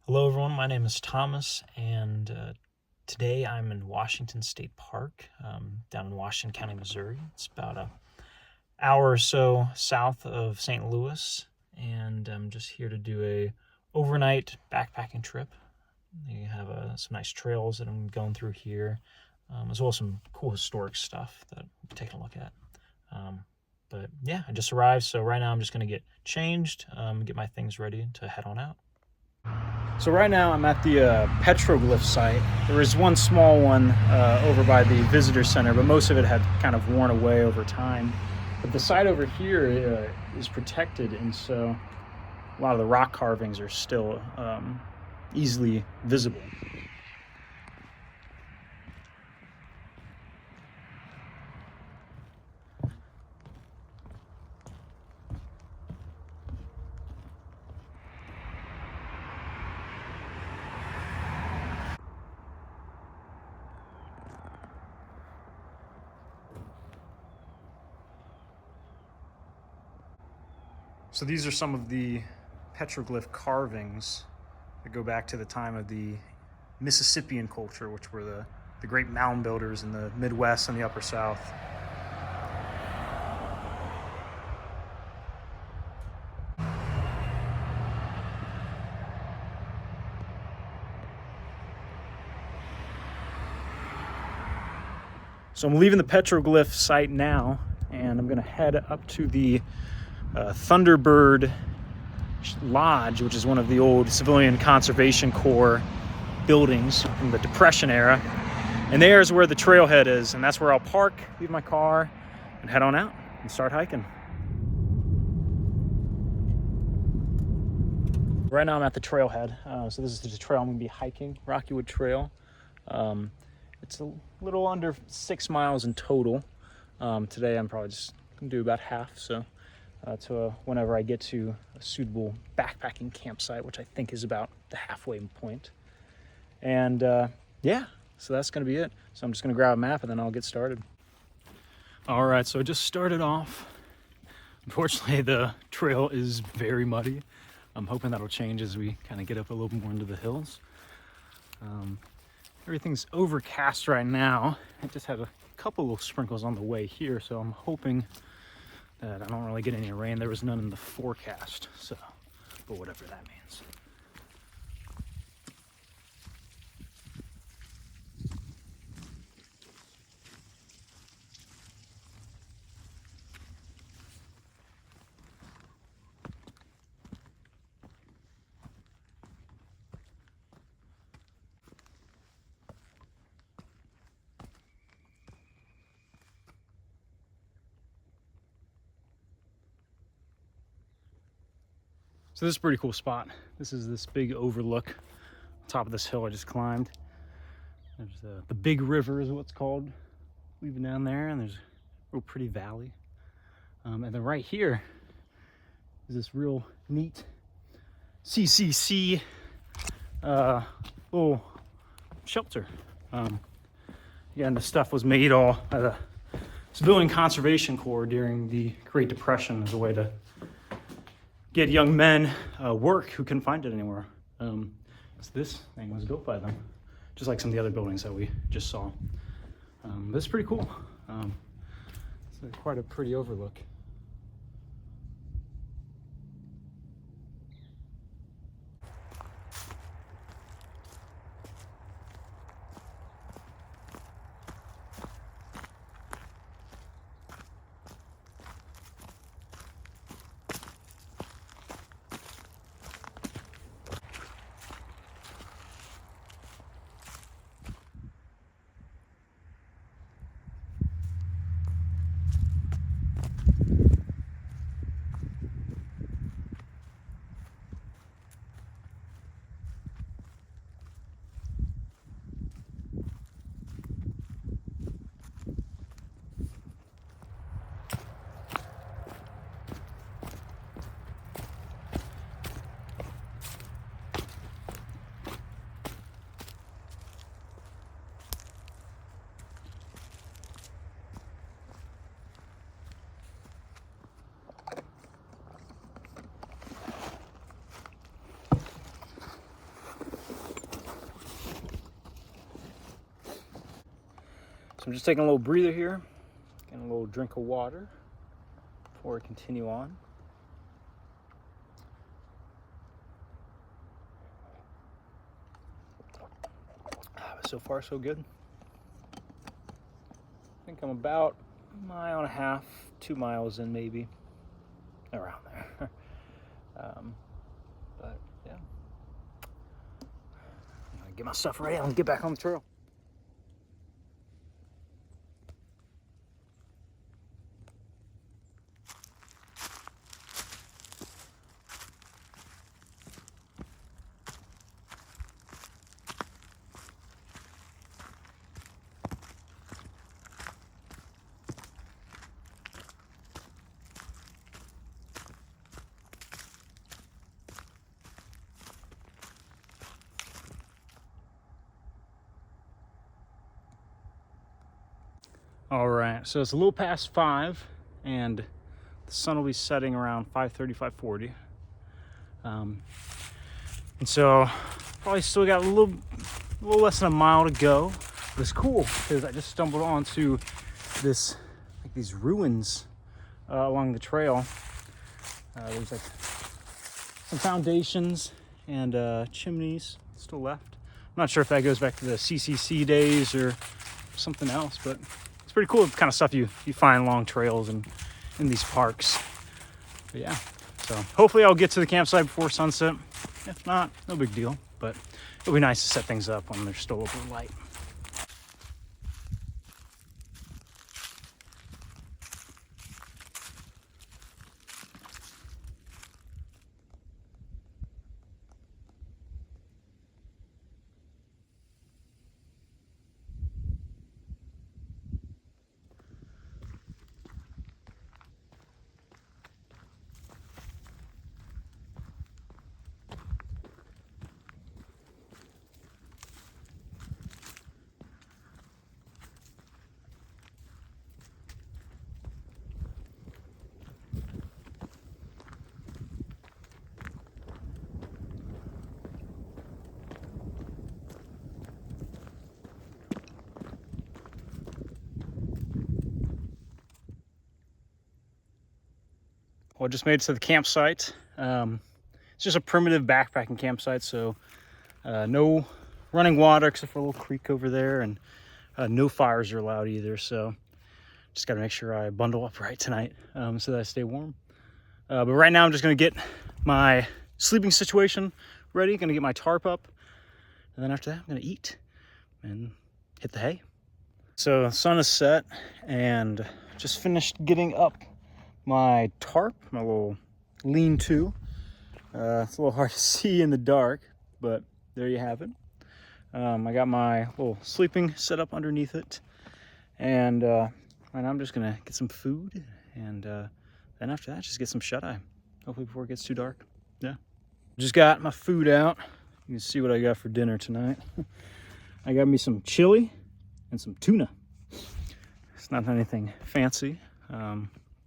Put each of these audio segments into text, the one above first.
Hello everyone, my name is Thomas, and today I'm in Washington State Park, down in Washington County, Missouri. It's about an hour or so south of St. Louis, and I'm just here to do a overnight backpacking trip. You have some nice trails that I'm going through here, as well as some cool historic stuff that we're taking a look at. But yeah, I just arrived, so right now I'm just going to get changed, get my things ready to head on out. So right now I'm at the petroglyph site. There is one small one over by the visitor center, but most of it had kind of worn away over time. But the site over here is protected, and so a lot of the rock carvings are still easily visible. So these are some of the petroglyph carvings that go back to the time of the Mississippian culture, which were the great mound builders in the Midwest and the Upper South. So I'm leaving the petroglyph site now, and I'm gonna head up to the Thunderbird Lodge, which is one of the old Civilian Conservation Corps buildings from the Depression era. And there is where the trailhead is, and that's where I'll park, leave my car, and head on out and start hiking. Right now I'm at the trailhead. So this is the trail I'm gonna be hiking, Rockywood Trail. It's a little under 6 miles in total. Today I'm probably just gonna do about half, so whenever I get to a suitable backpacking campsite, which I think is about the halfway point. And yeah, so that's gonna be it. So I'm just gonna grab a map and then I'll get started. All right, so I just started off. Unfortunately, the trail is very muddy. I'm hoping that'll change as we kind of get up a little more into the hills. Everything's overcast right now. I just had a couple of sprinkles on the way here, so I'm hoping that I don't really get any rain. There was none in the forecast, so, but whatever that means. So this is a pretty cool spot. This is this big overlook on top of this hill I just climbed. There's the big river is what it's called. Weaving down there, and there's a real pretty valley. And then right here is this real neat CCC little shelter. Again, the stuff was made all by the Civilian Conservation Corps during the Great Depression as a way to get young men work who couldn't find it anywhere. So this thing was built by them, just like some of the other buildings that we just saw. But it's pretty cool. It's quite a pretty overlook. I'm just taking a little breather here, getting a little drink of water before I continue on. So far, so good. I think I'm about a mile and a half, 2 miles in, maybe around there. But yeah, I'm gonna get my stuff ready and get back on the trail. All right, so it's a little past 5, and the sun will be setting around 5:30, 5:40. And so probably still got a little less than a mile to go. But it's cool because I just stumbled onto these ruins along the trail. There's like some foundations and chimneys still left. I'm not sure if that goes back to the CCC days or something else, but it's pretty cool. The kind of stuff you find along trails and in these parks. But yeah, so hopefully I'll get to the campsite before sunset. If not, no big deal, but it'll be nice to set things up when there's still a little light. Well, I just made it to the campsite. It's just a primitive backpacking campsite, so no running water except for a little creek over there, and no fires are allowed either. So just got to make sure I bundle up right tonight so that I stay warm. But right now I'm just going to get my sleeping situation ready, going to get my tarp up, and then after that I'm going to eat and hit the hay. So the sun is set, and just finished getting up my tarp, my little lean-to. It's a little hard to see in the dark, but there you have it. I got my little sleeping set up underneath it, and I'm just gonna get some food, and then after that, just get some shut-eye, hopefully before it gets too dark. Yeah. Just got my food out. You can see what I got for dinner tonight. I got me some chili and some tuna. It's not anything fancy,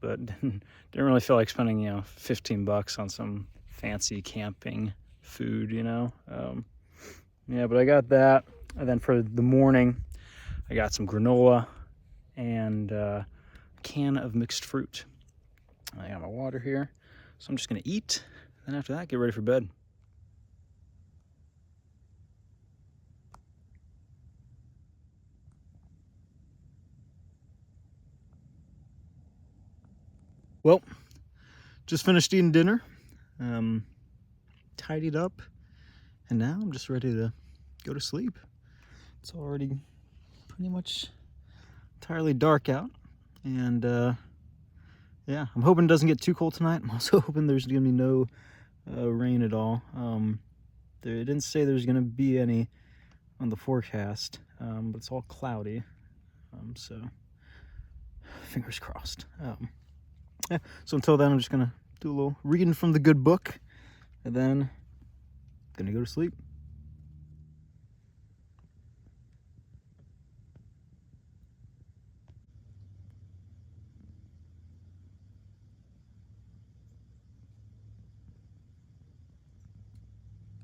but didn't really feel like spending, $15 on some fancy camping food, Yeah, but I got that. And then for the morning, I got some granola and a can of mixed fruit. I got my water here. So I'm just gonna eat. Then after that, get ready for bed. Well, just finished eating dinner, tidied up, and now I'm just ready to go to sleep. It's already pretty much entirely dark out, and yeah, I'm hoping it doesn't get too cold tonight. I'm also hoping there's gonna be no rain at all. They didn't say there's gonna be any on the forecast, but it's all cloudy, so fingers crossed. Yeah, so until then, I'm just gonna do a little reading from the good book, and then gonna go to sleep.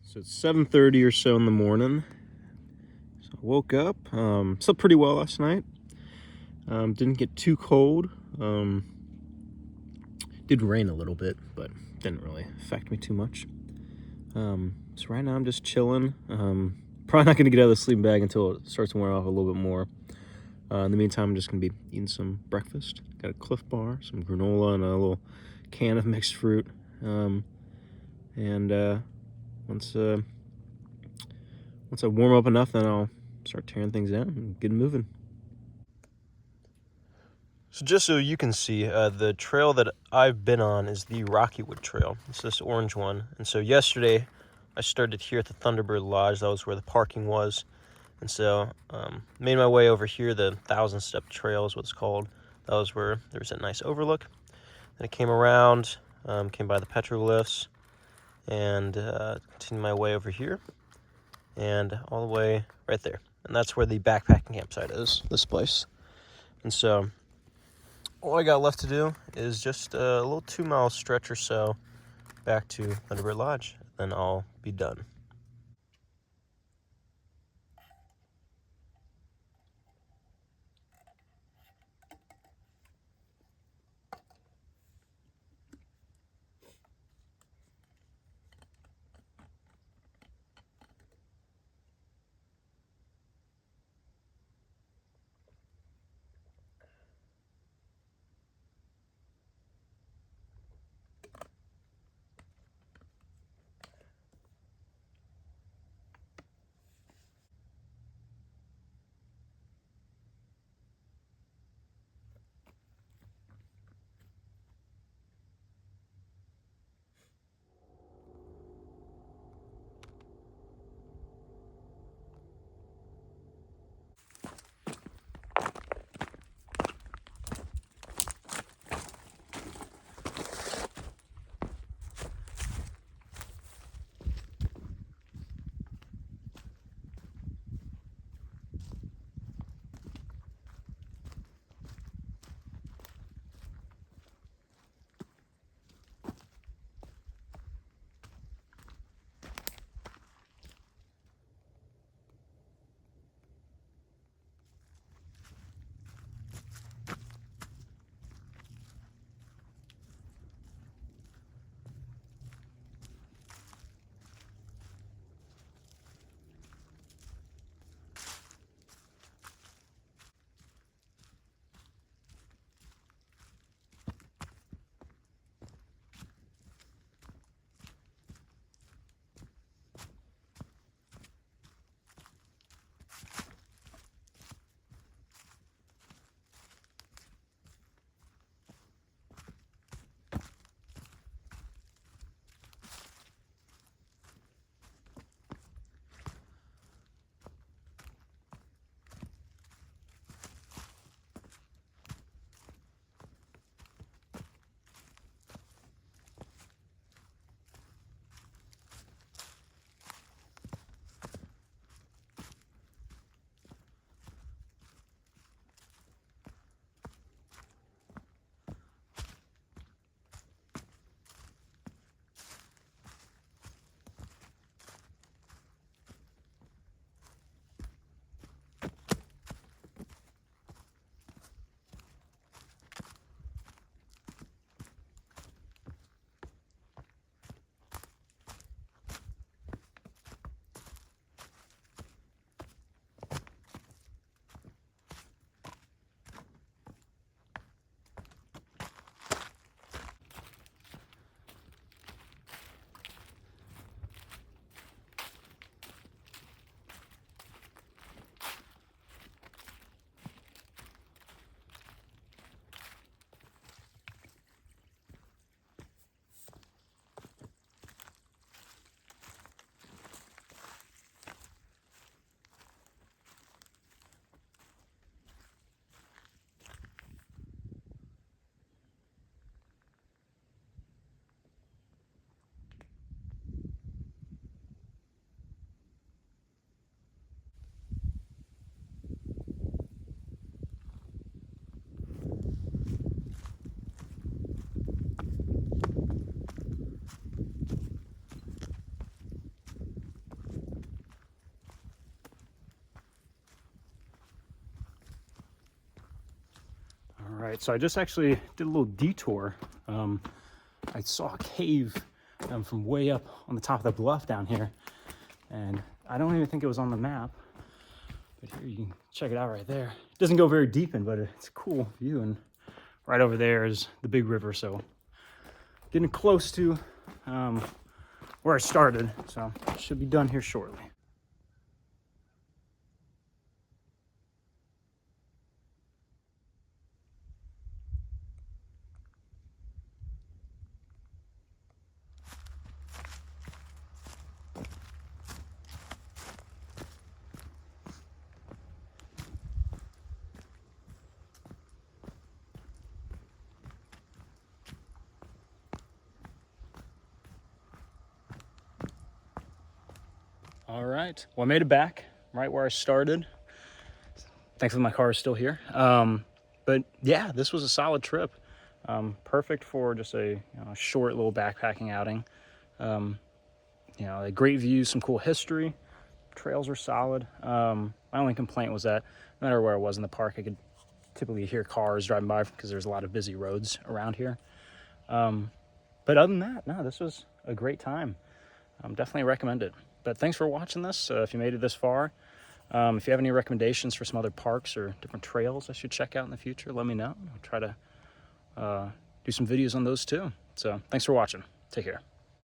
So it's 7:30 or so in the morning. So I woke up, slept pretty well last night. Didn't get too cold. Did rain a little bit, but didn't really affect me too much. So right now I'm just chilling. Probably not gonna get out of the sleeping bag until it starts to wear off a little bit more. In the meantime, I'm just gonna be eating some breakfast. Got a Cliff Bar, some granola, and a little can of mixed fruit. Once I warm up enough, then I'll start tearing things down and get moving. So just so you can see, the trail that I've been on is the Rockywood Trail. It's this orange one. And so yesterday, I started here at the Thunderbird Lodge. That was where the parking was. And so made my way over here. The 1,000-step trail is what it's called. That was where there's a nice overlook. Then I came around, came by the petroglyphs, and continued my way over here. And all the way right there. And that's where the backpacking campsite is, this place. And so all I got left to do is just a little 2-mile stretch or so back to Thunderbird Lodge. Then I'll be done. All right, so I just actually did a little detour. I saw a cave from way up on the top of the bluff down here, and I don't even think it was on the map, but here you can check it out right there. It doesn't go very deep in, but it's a cool view, and right over there is the big river, so getting close to where I started, so should be done here shortly. All right, well, I made it back right where I started. Thankfully, my car is still here. But yeah, this was a solid trip. Perfect for just a short little backpacking outing. A great views, some cool history. Trails were solid. My only complaint was that no matter where I was in the park, I could typically hear cars driving by because there's a lot of busy roads around here. But other than that, no, this was a great time. Definitely recommend it. But thanks for watching this. If you made it this far, if you have any recommendations for some other parks or different trails I should check out in the future, let me know. I'll try to do some videos on those too. So thanks for watching. Take care.